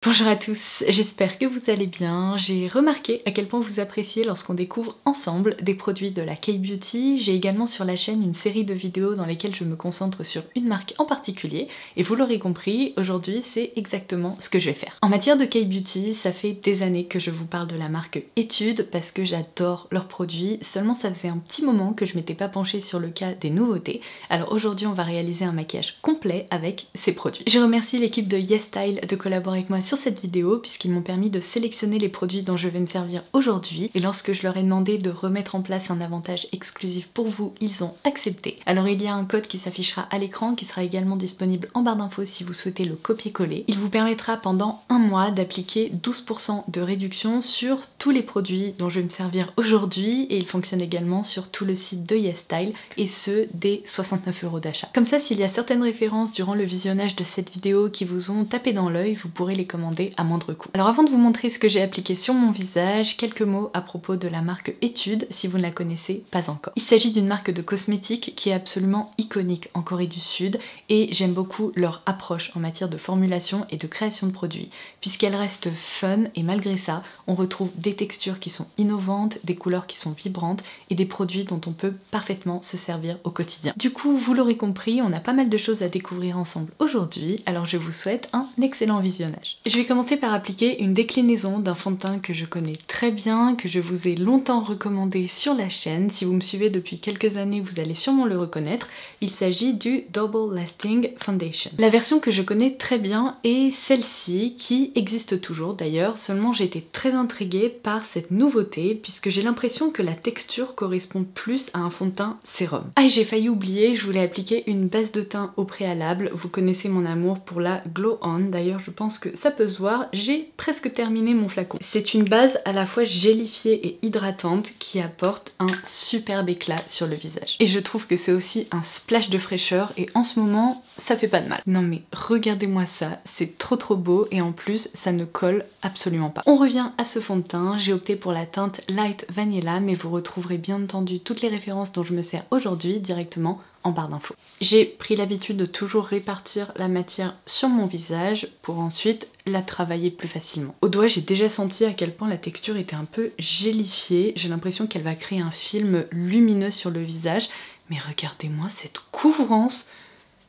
Bonjour à tous, j'espère que vous allez bien. J'ai remarqué à quel point vous appréciez lorsqu'on découvre ensemble des produits de la K-Beauty. J'ai également sur la chaîne une série de vidéos dans lesquelles je me concentre sur une marque en particulier et vous l'aurez compris, aujourd'hui c'est exactement ce que je vais faire. En matière de K-Beauty, ça fait des années que je vous parle de la marque Etude parce que j'adore leurs produits, seulement ça faisait un petit moment que je m'étais pas penchée sur le cas des nouveautés. Alors aujourd'hui on va réaliser un maquillage complet avec ces produits. Je remercie l'équipe de YesStyle de collaborer avec moi sur cette vidéo puisqu'ils m'ont permis de sélectionner les produits dont je vais me servir aujourd'hui et lorsque je leur ai demandé de remettre en place un avantage exclusif pour vous, ils ont accepté. Alors il y a un code qui s'affichera à l'écran qui sera également disponible en barre d'infos si vous souhaitez le copier-coller. Il vous permettra pendant un mois d'appliquer 12% de réduction sur tous les produits dont je vais me servir aujourd'hui et il fonctionne également sur tout le site de YesStyle et ce dès 69 € d'achat. Comme ça, s'il y a certaines références durant le visionnage de cette vidéo qui vous ont tapé dans l'œil, vous pourrez les commander à moindre coût. Alors avant de vous montrer ce que j'ai appliqué sur mon visage, quelques mots à propos de la marque Etude si vous ne la connaissez pas encore. Il s'agit d'une marque de cosmétiques qui est absolument iconique en Corée du Sud et j'aime beaucoup leur approche en matière de formulation et de création de produits puisqu'elle reste fun et malgré ça on retrouve des textures qui sont innovantes, des couleurs qui sont vibrantes et des produits dont on peut parfaitement se servir au quotidien. Du coup vous l'aurez compris, on a pas mal de choses à découvrir ensemble aujourd'hui, alors je vous souhaite un excellent visionnage. Je vais commencer par appliquer une déclinaison d'un fond de teint que je connais très bien, que je vous ai longtemps recommandé sur la chaîne. Si vous me suivez depuis quelques années, vous allez sûrement le reconnaître. Il s'agit du Double Lasting Foundation. La version que je connais très bien est celle-ci, qui existe toujours d'ailleurs, seulement j'ai été très intriguée par cette nouveauté puisque j'ai l'impression que la texture correspond plus à un fond de teint sérum. Ah, et j'ai failli oublier, je voulais appliquer une base de teint au préalable. Vous connaissez mon amour pour la Glow On, d'ailleurs je pense que ça peut se voir, j'ai presque terminé mon flacon. C'est une base à la fois gélifiée et hydratante qui apporte un superbe éclat sur le visage. Et je trouve que c'est aussi un splash de fraîcheur et en ce moment, ça fait pas de mal. Non mais regardez-moi ça, c'est trop beau et en plus, ça ne colle absolument pas. On revient à ce fond de teint, j'ai opté pour la teinte Light Vanilla mais vous retrouverez bien entendu toutes les références dont je me sers aujourd'hui directement en barre d'infos. J'ai pris l'habitude de toujours répartir la matière sur mon visage pour ensuite la travailler plus facilement. Au doigt, j'ai déjà senti à quel point la texture était un peu gélifiée. J'ai l'impression qu'elle va créer un film lumineux sur le visage. Mais regardez-moi cette couvrance,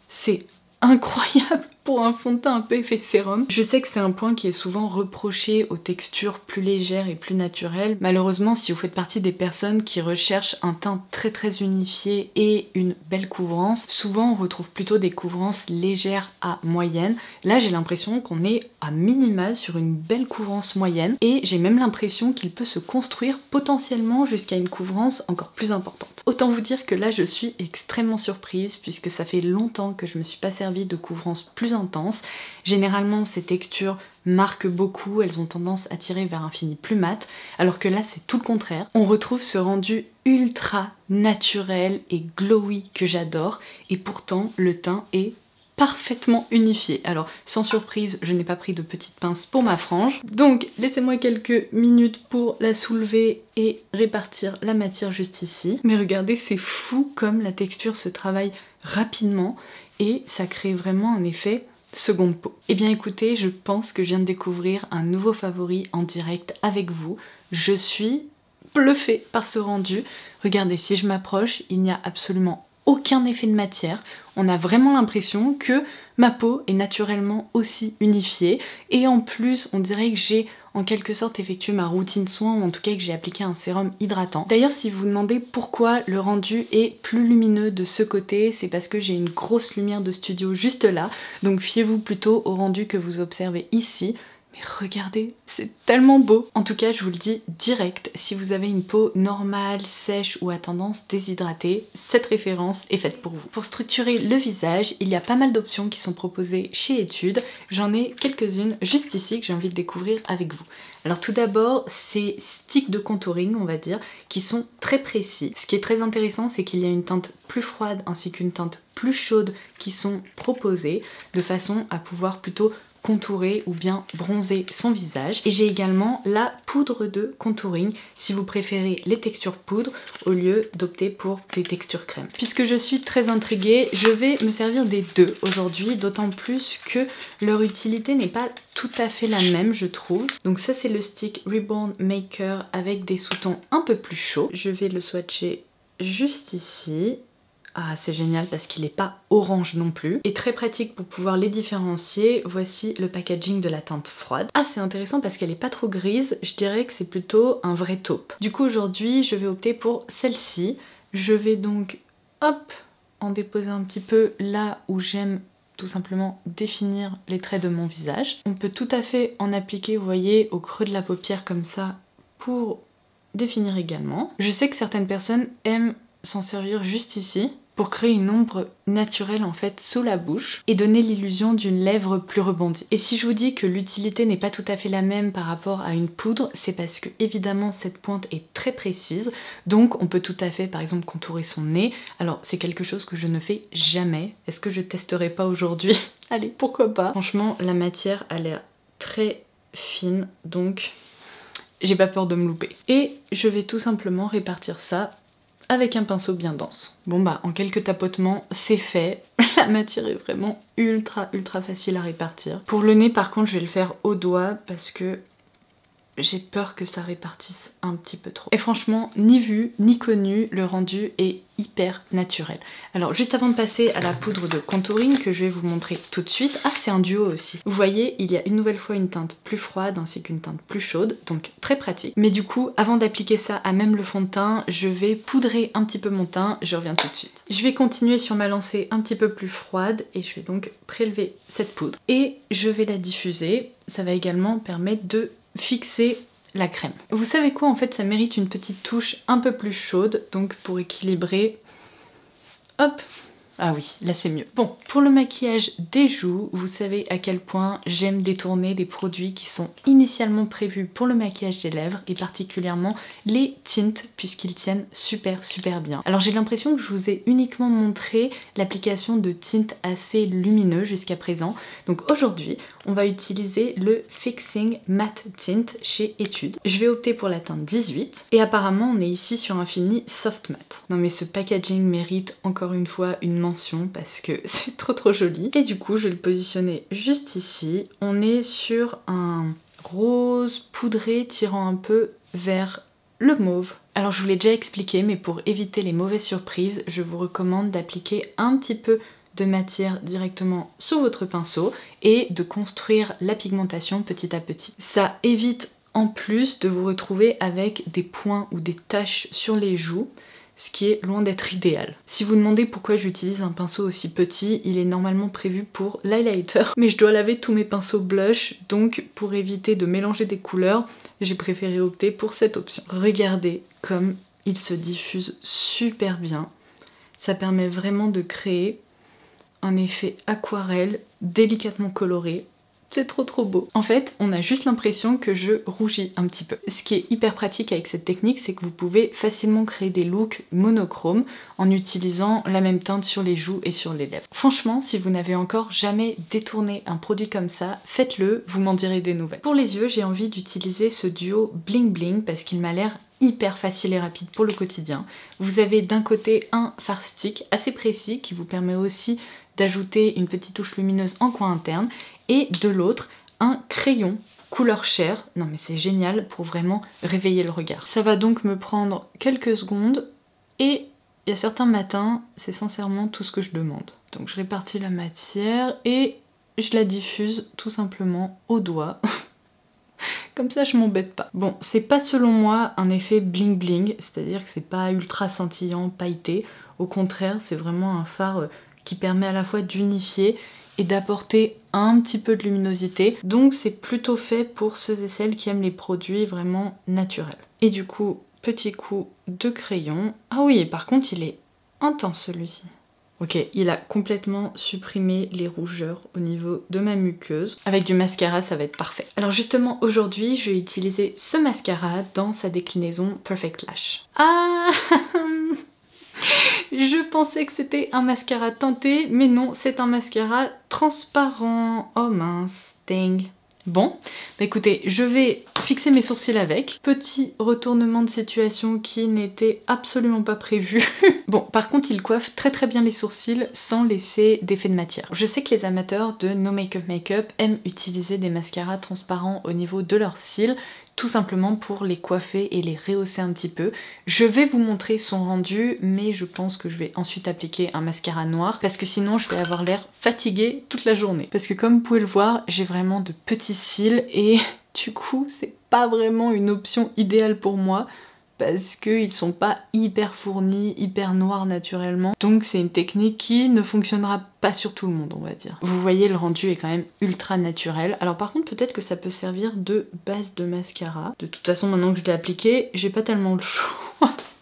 c'est incroyable pour un fond de teint un peu effet sérum. Je sais que c'est un point qui est souvent reproché aux textures plus légères et plus naturelles. Malheureusement, si vous faites partie des personnes qui recherchent un teint très unifié et une belle couvrance, souvent on retrouve plutôt des couvrances légères à moyennes. Là, j'ai l'impression qu'on est à minima sur une belle couvrance moyenne et j'ai même l'impression qu'il peut se construire potentiellement jusqu'à une couvrance encore plus importante. Autant vous dire que là, je suis extrêmement surprise puisque ça fait longtemps que je me suis pas servi de couvrance plus intense. Généralement ces textures marquent beaucoup, elles ont tendance à tirer vers un fini plus mat, alors que là c'est tout le contraire. On retrouve ce rendu ultra naturel et glowy que j'adore et pourtant le teint est parfaitement unifié. Alors sans surprise, je n'ai pas pris de petite pince pour ma frange, donc laissez-moi quelques minutes pour la soulever et répartir la matière juste ici. Mais regardez, c'est fou comme la texture se travaille rapidement et ça crée vraiment un effet seconde peau. Et bien écoutez, je pense que je viens de découvrir un nouveau favori en direct avec vous. Je suis bluffée par ce rendu. Regardez, si je m'approche, il n'y a absolument aucun effet de matière. On a vraiment l'impression que ma peau est naturellement aussi unifiée et en plus on dirait que j'ai en quelque sorte effectué ma routine soin ou en tout cas que j'ai appliqué un sérum hydratant. D'ailleurs si vous vous demandez pourquoi le rendu est plus lumineux de ce côté, c'est parce que j'ai une grosse lumière de studio juste là, donc fiez-vous plutôt au rendu que vous observez ici. Mais regardez, c'est tellement beau! En tout cas, je vous le dis direct, si vous avez une peau normale, sèche ou à tendance déshydratée, cette référence est faite pour vous. Pour structurer le visage, il y a pas mal d'options qui sont proposées chez Etude. J'en ai quelques-unes juste ici que j'ai envie de découvrir avec vous. Alors tout d'abord, ces sticks de contouring, on va dire, qui sont très précis. Ce qui est très intéressant, c'est qu'il y a une teinte plus froide ainsi qu'une teinte plus chaude qui sont proposées de façon à pouvoir plutôt contourer ou bien bronzer son visage. Et j'ai également la poudre de contouring si vous préférez les textures poudre au lieu d'opter pour des textures crème. Puisque je suis très intriguée, je vais me servir des deux aujourd'hui, d'autant plus que leur utilité n'est pas tout à fait la même, je trouve. Donc ça, c'est le stick Reborn Maker avec des sous-tons un peu plus chauds. Je vais le swatcher juste ici. Ah, c'est génial parce qu'il n'est pas orange non plus. Et très pratique pour pouvoir les différencier. Voici le packaging de la teinte froide. Ah, c'est intéressant parce qu'elle n'est pas trop grise. Je dirais que c'est plutôt un vrai taupe. Du coup, aujourd'hui, je vais opter pour celle-ci. Je vais donc, hop, en déposer un petit peu là où j'aime tout simplement définir les traits de mon visage. On peut tout à fait en appliquer, vous voyez, au creux de la paupière comme ça pour définir également. Je sais que certaines personnes aiment s'en servir juste ici pour créer une ombre naturelle en fait sous la bouche et donner l'illusion d'une lèvre plus rebondie. Et si je vous dis que l'utilité n'est pas tout à fait la même par rapport à une poudre, c'est parce que évidemment cette pointe est très précise, donc on peut tout à fait par exemple contourer son nez. Alors c'est quelque chose que je ne fais jamais. Est-ce que je testerai pas aujourd'hui? Allez, pourquoi pas. Franchement, la matière a l'air très fine, donc j'ai pas peur de me louper. Et je vais tout simplement répartir ça avec un pinceau bien dense. Bon bah en quelques tapotements c'est fait, la matière est vraiment ultra facile à répartir. Pour le nez par contre je vais le faire au doigt parce que j'ai peur que ça répartisse un petit peu trop. Et franchement, ni vu ni connu, le rendu est hyper naturel. Alors juste avant de passer à la poudre de contouring que je vais vous montrer tout de suite, ah c'est un duo aussi. Vous voyez, il y a une nouvelle fois une teinte plus froide ainsi qu'une teinte plus chaude, donc très pratique. Mais du coup, avant d'appliquer ça à même le fond de teint, je vais poudrer un petit peu mon teint, je reviens tout de suite. Je vais continuer sur ma lancée un petit peu plus froide et je vais donc prélever cette poudre. Et je vais la diffuser, ça va également permettre de fixer la crème. Vous savez quoi, en fait ça mérite une petite touche un peu plus chaude, donc pour équilibrer, hop. Ah oui, là c'est mieux. Bon, pour le maquillage des joues, vous savez à quel point j'aime détourner des produits qui sont initialement prévus pour le maquillage des lèvres, et particulièrement les tints, puisqu'ils tiennent super bien. Alors j'ai l'impression que je vous ai uniquement montré l'application de tints assez lumineux jusqu'à présent, donc aujourd'hui on va utiliser le Fixing Matte Tint chez Etude. Je vais opter pour la teinte 18, et apparemment on est ici sur un fini Soft Matte. Non mais ce packaging mérite encore une fois une mention parce que c'est trop joli. Et du coup je vais le positionner juste ici. On est sur un rose poudré tirant un peu vers le mauve. Alors je vous l'ai déjà expliqué, mais pour éviter les mauvaises surprises, je vous recommande d'appliquer un petit peu de matière directement sur votre pinceau et de construire la pigmentation petit à petit. Ça évite en plus de vous retrouver avec des points ou des taches sur les joues, ce qui est loin d'être idéal. Si vous demandez pourquoi j'utilise un pinceau aussi petit, il est normalement prévu pour l'highlighter, mais je dois laver tous mes pinceaux blush, donc pour éviter de mélanger des couleurs, j'ai préféré opter pour cette option. Regardez comme il se diffuse super bien, ça permet vraiment de créer un effet aquarelle délicatement coloré. C'est trop beau. En fait, on a juste l'impression que je rougis un petit peu. Ce qui est hyper pratique avec cette technique, c'est que vous pouvez facilement créer des looks monochromes en utilisant la même teinte sur les joues et sur les lèvres. Franchement, si vous n'avez encore jamais détourné un produit comme ça, faites-le, vous m'en direz des nouvelles. Pour les yeux, j'ai envie d'utiliser ce duo Bling Bling parce qu'il m'a l'air hyper facile et rapide pour le quotidien. Vous avez d'un côté un fard stick assez précis qui vous permet aussi d'ajouter une petite touche lumineuse en coin interne, et de l'autre un crayon couleur chair. Non mais c'est génial pour vraiment réveiller le regard. Ça va donc me prendre quelques secondes et il y a certains matins c'est sincèrement tout ce que je demande. Donc je répartis la matière et je la diffuse tout simplement au doigt. Comme ça je m'embête pas. Bon, c'est pas selon moi un effet bling bling, c'est-à-dire que c'est pas ultra scintillant, pailleté. Au contraire, c'est vraiment un fard qui permet à la fois d'unifier et d'apporter un petit peu de luminosité. Donc c'est plutôt fait pour ceux et celles qui aiment les produits vraiment naturels. Et du coup, petit coup de crayon. Ah oui, et par contre il est intense celui-ci. Ok, il a complètement supprimé les rougeurs au niveau de ma muqueuse. Avec du mascara, ça va être parfait. Alors justement, aujourd'hui, je vais utiliser ce mascara dans sa déclinaison Perfect Lash. Ah Je pensais que c'était un mascara teinté, mais non, c'est un mascara transparent. Oh mince, dang. Bon, bah écoutez, je vais fixer mes sourcils avec. Petit retournement de situation qui n'était absolument pas prévu. Bon, par contre, il coiffe très très bien les sourcils sans laisser d'effet de matière. Je sais que les amateurs de No Makeup Makeup aiment utiliser des mascaras transparents au niveau de leurs cils, tout simplement pour les coiffer et les rehausser un petit peu. Je vais vous montrer son rendu, mais je pense que je vais ensuite appliquer un mascara noir parce que sinon je vais avoir l'air fatiguée toute la journée. Parce que comme vous pouvez le voir, j'ai vraiment de petits cils et du coup c'est pas vraiment une option idéale pour moi parce qu'ils sont pas hyper fournis, hyper noirs naturellement. Donc c'est une technique qui ne fonctionnera pas sur tout le monde, on va dire. Vous voyez, le rendu est quand même ultra naturel. Alors par contre, peut-être que ça peut servir de base de mascara. De toute façon, maintenant que je l'ai appliqué, j'ai pas tellement le choix.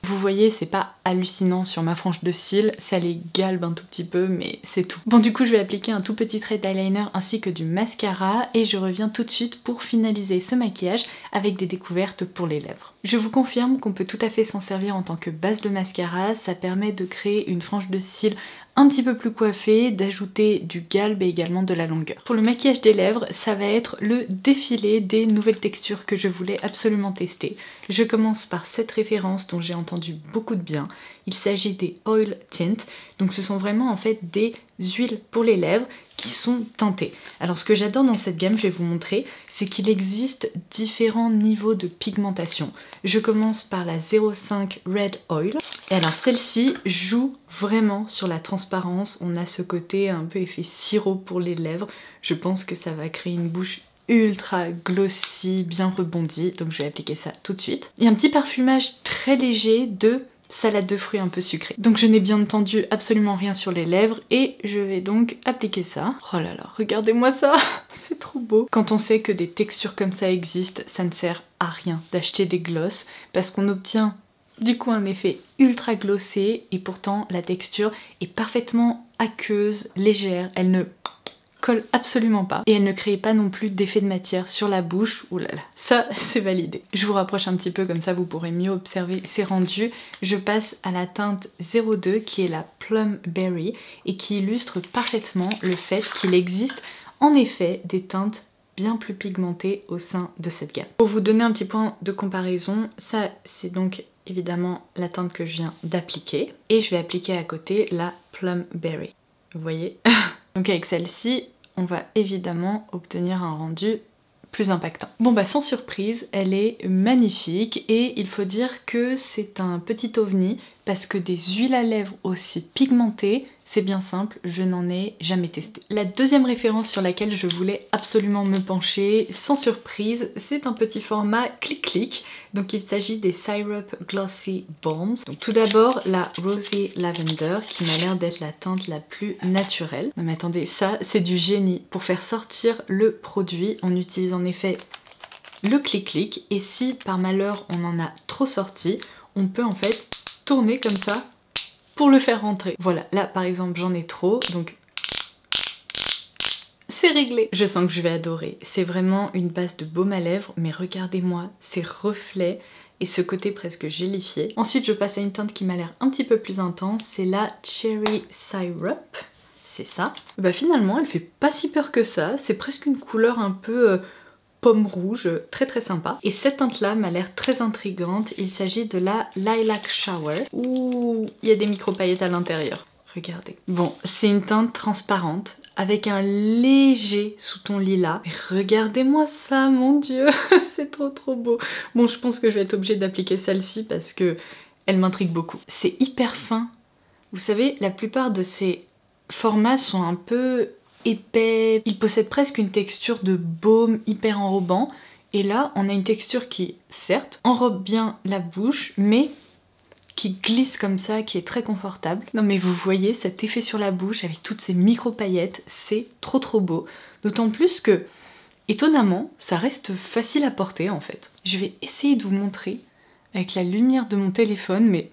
Vous voyez, c'est pas hallucinant sur ma frange de cils, ça les galbe un tout petit peu, mais c'est tout. Bon, du coup, je vais appliquer un tout petit trait d'eyeliner ainsi que du mascara et je reviens tout de suite pour finaliser ce maquillage avec des découvertes pour les lèvres. Je vous confirme qu'on peut tout à fait s'en servir en tant que base de mascara, ça permet de créer une frange de cils un petit peu plus coiffée, d'ajouter du galbe et également de la longueur. Pour le maquillage des lèvres, ça va être le défilé des nouvelles textures que je voulais absolument tester. Je commence par cette référence dont j'ai entendu beaucoup de bien. Il s'agit des Oil Tint, donc ce sont vraiment en fait des huiles pour les lèvres qui sont teintées. Alors ce que j'adore dans cette gamme, je vais vous montrer, c'est qu'il existe différents niveaux de pigmentation. Je commence par la 05 Red Oil. Et alors celle-ci joue vraiment sur la transparence. On a ce côté un peu effet sirop pour les lèvres. Je pense que ça va créer une bouche ultra glossy, bien rebondie. Donc je vais appliquer ça tout de suite. Il y a un petit parfumage très léger de salade de fruits un peu sucrée. Donc je n'ai bien entendu absolument rien sur les lèvres et je vais donc appliquer ça. Oh là là, regardez-moi ça, c'est trop beau. Quand on sait que des textures comme ça existent, ça ne sert à rien d'acheter des glosses parce qu'on obtient du coup un effet ultra glossé et pourtant la texture est parfaitement aqueuse, légère, elle ne colle absolument pas et elle ne crée pas non plus d'effet de matière sur la bouche. Ouh là là, ça c'est validé. Je vous rapproche un petit peu comme ça vous pourrez mieux observer ces rendus. Je passe à la teinte 02 qui est la Plum Berry et qui illustre parfaitement le fait qu'il existe en effet des teintes bien plus pigmentées au sein de cette gamme. Pour vous donner un petit point de comparaison, ça c'est donc évidemment la teinte que je viens d'appliquer et je vais appliquer à côté la Plum Berry. Vous voyez? Donc avec celle-ci, on va évidemment obtenir un rendu plus impactant. Bon bah sans surprise, elle est magnifique et il faut dire que c'est un petit ovni parce que des huiles à lèvres aussi pigmentées, c'est bien simple, je n'en ai jamais testé. La deuxième référence sur laquelle je voulais absolument me pencher, sans surprise, c'est un petit format clic-clic. Donc il s'agit des Syrup Glossy Balms. Donc tout d'abord la Rosy Lavender qui m'a l'air d'être la teinte la plus naturelle. Non mais attendez, ça c'est du génie. Pour faire sortir le produit, on utilise en effet le clic-clic et si par malheur on en a trop sorti, on peut en fait tourner comme ça pour le faire rentrer. Voilà, là par exemple j'en ai trop, donc c'est réglé. Je sens que je vais adorer. C'est vraiment une base de baume à lèvres, mais regardez-moi ces reflets et ce côté presque gélifié. Ensuite je passe à une teinte qui m'a l'air un petit peu plus intense, c'est la Cherry Syrup. C'est ça. Bah finalement elle fait pas si peur que ça, c'est presque une couleur un peu pomme rouge, très très sympa. Et cette teinte là m'a l'air très intrigante, il s'agit de la Lilac Shower. Ouh, il y a des micro paillettes à l'intérieur. Regardez. Bon, c'est une teinte transparente avec un léger sous-ton lilas. Mais regardez-moi ça, mon dieu, c'est trop trop beau. Bon, je pense que je vais être obligée d'appliquer celle-ci parce que elle m'intrigue beaucoup. C'est hyper fin. Vous savez, la plupart de ces formats sont un peu épais. Ils possèdent presque une texture de baume hyper enrobant. Et là, on a une texture qui, certes, enrobe bien la bouche, mais qui glisse comme ça, qui est très confortable. Non mais vous voyez cet effet sur la bouche avec toutes ces micro paillettes, c'est trop trop beau. D'autant plus que, étonnamment, ça reste facile à porter en fait. Je vais essayer de vous montrer avec la lumière de mon téléphone, mais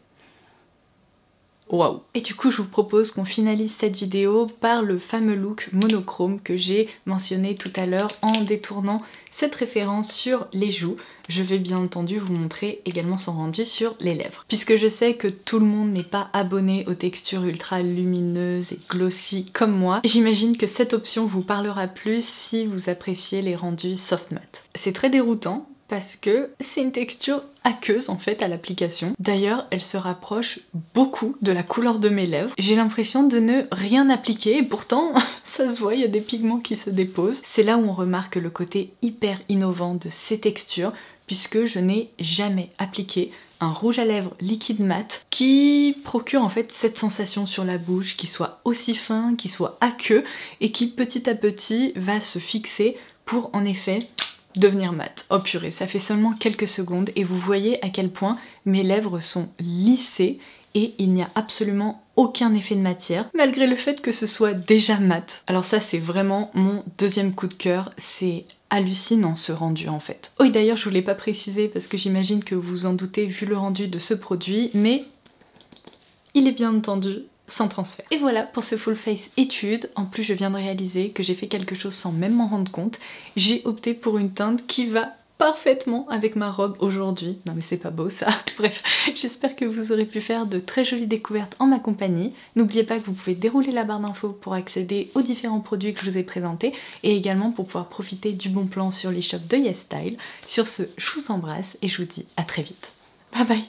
Waouh! Et du coup, je vous propose qu'on finalise cette vidéo par le fameux look monochrome que j'ai mentionné tout à l'heure en détournant cette référence sur les joues. Je vais bien entendu vous montrer également son rendu sur les lèvres. Puisque je sais que tout le monde n'est pas abonné aux textures ultra lumineuses et glossy comme moi, j'imagine que cette option vous parlera plus si vous appréciez les rendus soft matte. C'est très déroutant, parce que c'est une texture aqueuse en fait à l'application. D'ailleurs, elle se rapproche beaucoup de la couleur de mes lèvres. J'ai l'impression de ne rien appliquer et pourtant, ça se voit, il y a des pigments qui se déposent. C'est là où on remarque le côté hyper innovant de ces textures, puisque je n'ai jamais appliqué un rouge à lèvres liquide mat qui procure en fait cette sensation sur la bouche, qui soit aussi fin, qui soit aqueux et qui petit à petit va se fixer pour en effet devenir mat. Oh purée, ça fait seulement quelques secondes et vous voyez à quel point mes lèvres sont lissées et il n'y a absolument aucun effet de matière, malgré le fait que ce soit déjà mat. Alors ça, c'est vraiment mon deuxième coup de cœur, c'est hallucinant ce rendu en fait. Oh et d'ailleurs, je vous l'ai pas précisé parce que j'imagine que vous vous en doutez vu le rendu de ce produit, mais il est bien entendu sans transfert. Et voilà pour ce full face étude. En plus, je viens de réaliser que j'ai fait quelque chose sans même m'en rendre compte. J'ai opté pour une teinte qui va parfaitement avec ma robe aujourd'hui. Non mais c'est pas beau ça. Bref, j'espère que vous aurez pu faire de très jolies découvertes en ma compagnie. N'oubliez pas que vous pouvez dérouler la barre d'infos pour accéder aux différents produits que je vous ai présentés et également pour pouvoir profiter du bon plan sur l'e-shop de YesStyle. Sur ce, je vous embrasse et je vous dis à très vite. Bye bye!